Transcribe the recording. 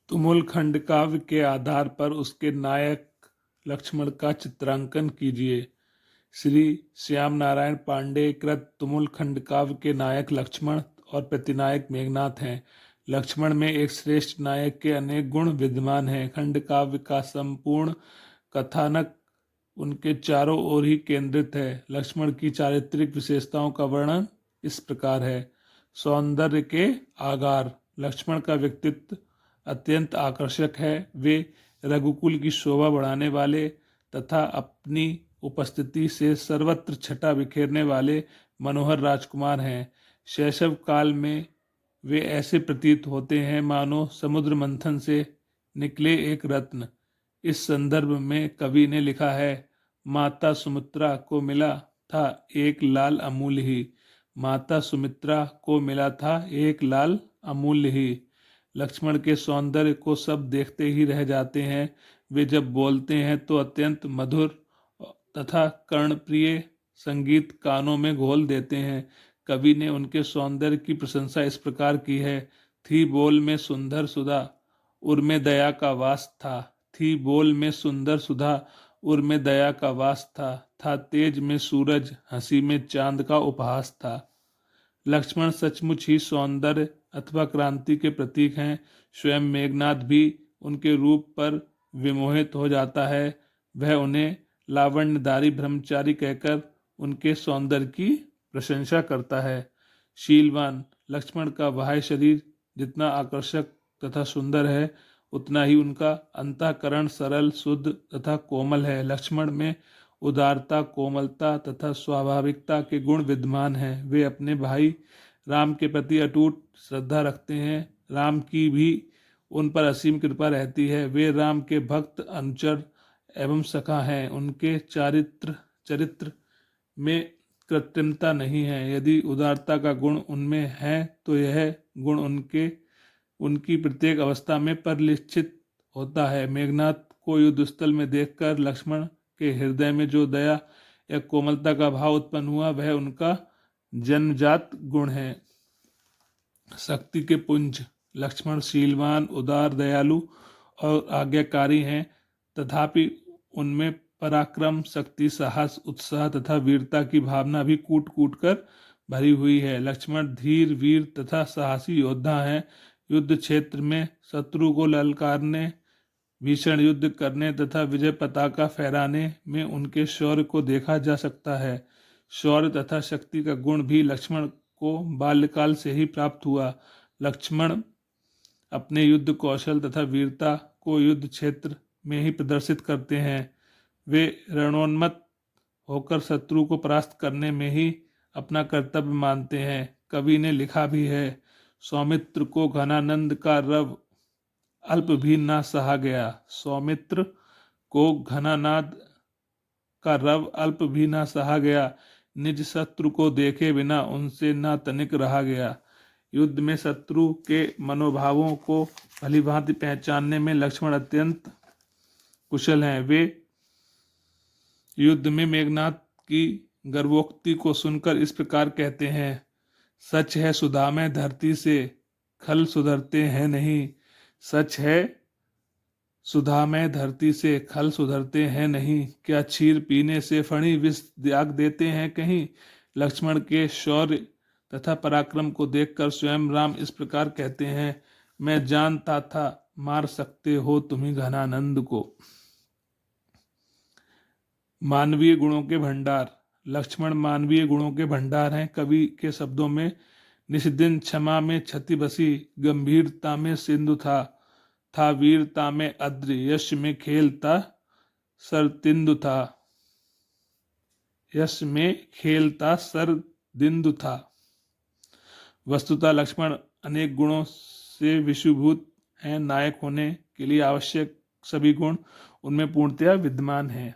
तुमुल खंड काव्य के आधार पर उसके नायक लक्ष्मण का चित्रांकन कीजिए। श्री श्याम नारायण पांडे कृत तुमुल खंड काव्य के नायक लक्ष्मण और प्रतिनायक मेघनाथ हैं। लक्ष्मण में एक श्रेष्ठ नायक के अनेक गुण विद्यमान हैं। खंड काव्य का संपूर्ण कथानक उनके चारों ओर ही केंद्रित है। लक्ष्मण की चारित्रिक विशेषताओं का वर्णन इस प्रकार है। सौंदर्य के आगार। लक्ष्मण का व्यक्तित्व अत्यंत आकर्षक है। वे रघुकुल की शोभा बढ़ाने वाले तथा अपनी उपस्थिति से सर्वत्र छटा बिखेरने वाले मनोहर राजकुमार हैं। शैशव काल में वे ऐसे प्रतीत होते हैं मानो समुद्र मंथन से निकले एक रत्न। इस संदर्भ में कवि ने लिखा है, माता सुमित्रा को मिला था एक लाल अमूल्य ही। माता सुमित्रा को मिला था एक लाल अमूल्य ही। लक्ष्मण के सौंदर्य को सब देखते ही रह जाते हैं। वे जब बोलते हैं तो अत्यंत मधुर तथा कर्णप्रिय संगीत कानों में घोल देते हैं। कवि ने उनके सौंदर्य की प्रशंसा इस प्रकार की है, थी बोल में सुंदर सुधा उर में दया का वास था। थी बोल में सुंदर सुधा उर में दया का वास था तेज में सूरज हंसी में चांद का उपहास था। लक्ष्मण सचमुच ही सौंदर्य अथवा क्रांति के प्रतीक हैं। स्वयं मेघनाथ भी उनके रूप पर विमोहित हो जाता है। वह उन्हें लावण्यधारी ब्रह्मचारी कहकर उनके सौंदर्य की प्रशंसा करता है। शीलवान। लक्ष्मण का बाह्य शरीर जितना आकर्षक तथा सुंदर है, उतना ही उनका अंतःकरण सरल शुद्ध तथा कोमल है। लक्ष्मण में उदारता, कोमलता तथा स्वाभाविकता के गुण विद्यमान हैं। वे अपने भाई राम के प्रति अटूट श्रद्धा रखते हैं। राम की भी उन पर असीम कृपा रहती है। वे राम के भक्त, अनुचर एवं सखा हैं। उनके चरित्र में कृत्रिमता नहीं है। यदि उदारता का गुण उनमें है तो यह गुण उनकी प्रत्येक अवस्था में परिलक्षित होता है। मेघनाथ को युद्धस्थल में देखकर लक्ष्मण के हृदय में जो दया या कोमलता का भाव उत्पन्न हुआ, वह उनका जन्मजात गुण है। शक्ति के पुंज। लक्ष्मण शीलवान, उदार, दयालु और आज्ञाकारी हैं, तथापि उनमें पराक्रम, शक्ति, साहस, उत्साह तथा वीरता की भावना भी कूट कूट कर भरी हुई है। लक्ष्मण धीर, वीर तथा साहसी योद्धा हैं। युद्ध क्षेत्र में शत्रु को ललकारने, भीषण युद्ध करने तथा विजय पताका फहराने में उनके शौर्य को देखा जा सकता है। शौर्य तथा शक्ति का गुण भी लक्ष्मण को बाल्यकाल से ही प्राप्त हुआ। लक्ष्मण अपने युद्ध कौशल तथा वीरता को युद्ध क्षेत्र में ही प्रदर्शित करते हैं। वे रणोन्मत्त होकर शत्रु को परास्त करने में ही अपना कर्तव्य मानते हैं। कवि ने लिखा भी है, सौमित्र को घनानंद का रव अल्प भी ना सहा गया। सौमित्र को घनानाद का रव अल्प भी ना सहा गया। निज शत्रु को देखे बिना उनसे ना तनिक रहा गया। युद्ध में शत्रु के मनोभावों को भली भांति पहचानने में लक्ष्मण अत्यंत कुशल हैं। वे युद्ध में मेघनाथ की गर्वोक्ति को सुनकर इस प्रकार कहते हैं, सच है सुधा में धरती से खल सुधरते हैं नहीं। सच है सुधा में धरती से खल सुधरते हैं नहीं। क्या क्षीर पीने से फणी विष त्याग देते हैं कहीं। लक्ष्मण के शौर्य तथा पराक्रम को देखकर स्वयं राम इस प्रकार कहते हैं, मैं जानता था मार सकते हो तुम्ही घनानंद को। मानवीय गुणों के भंडार। लक्ष्मण मानवीय गुणों के भंडार हैं। कवि के शब्दों में, निष्दिन क्षमा में क्षति बसी, गंभीरता में सिंधु था वीरता में अद्र, यश में खेलता सरतिंदु था। यश में खेलता सरदिंदु था। वस्तुतः लक्ष्मण अनेक गुणों से विषुभूत हैं। नायक होने के लिए आवश्यक सभी गुण उनमें पूर्णतया विद्यमान हैं।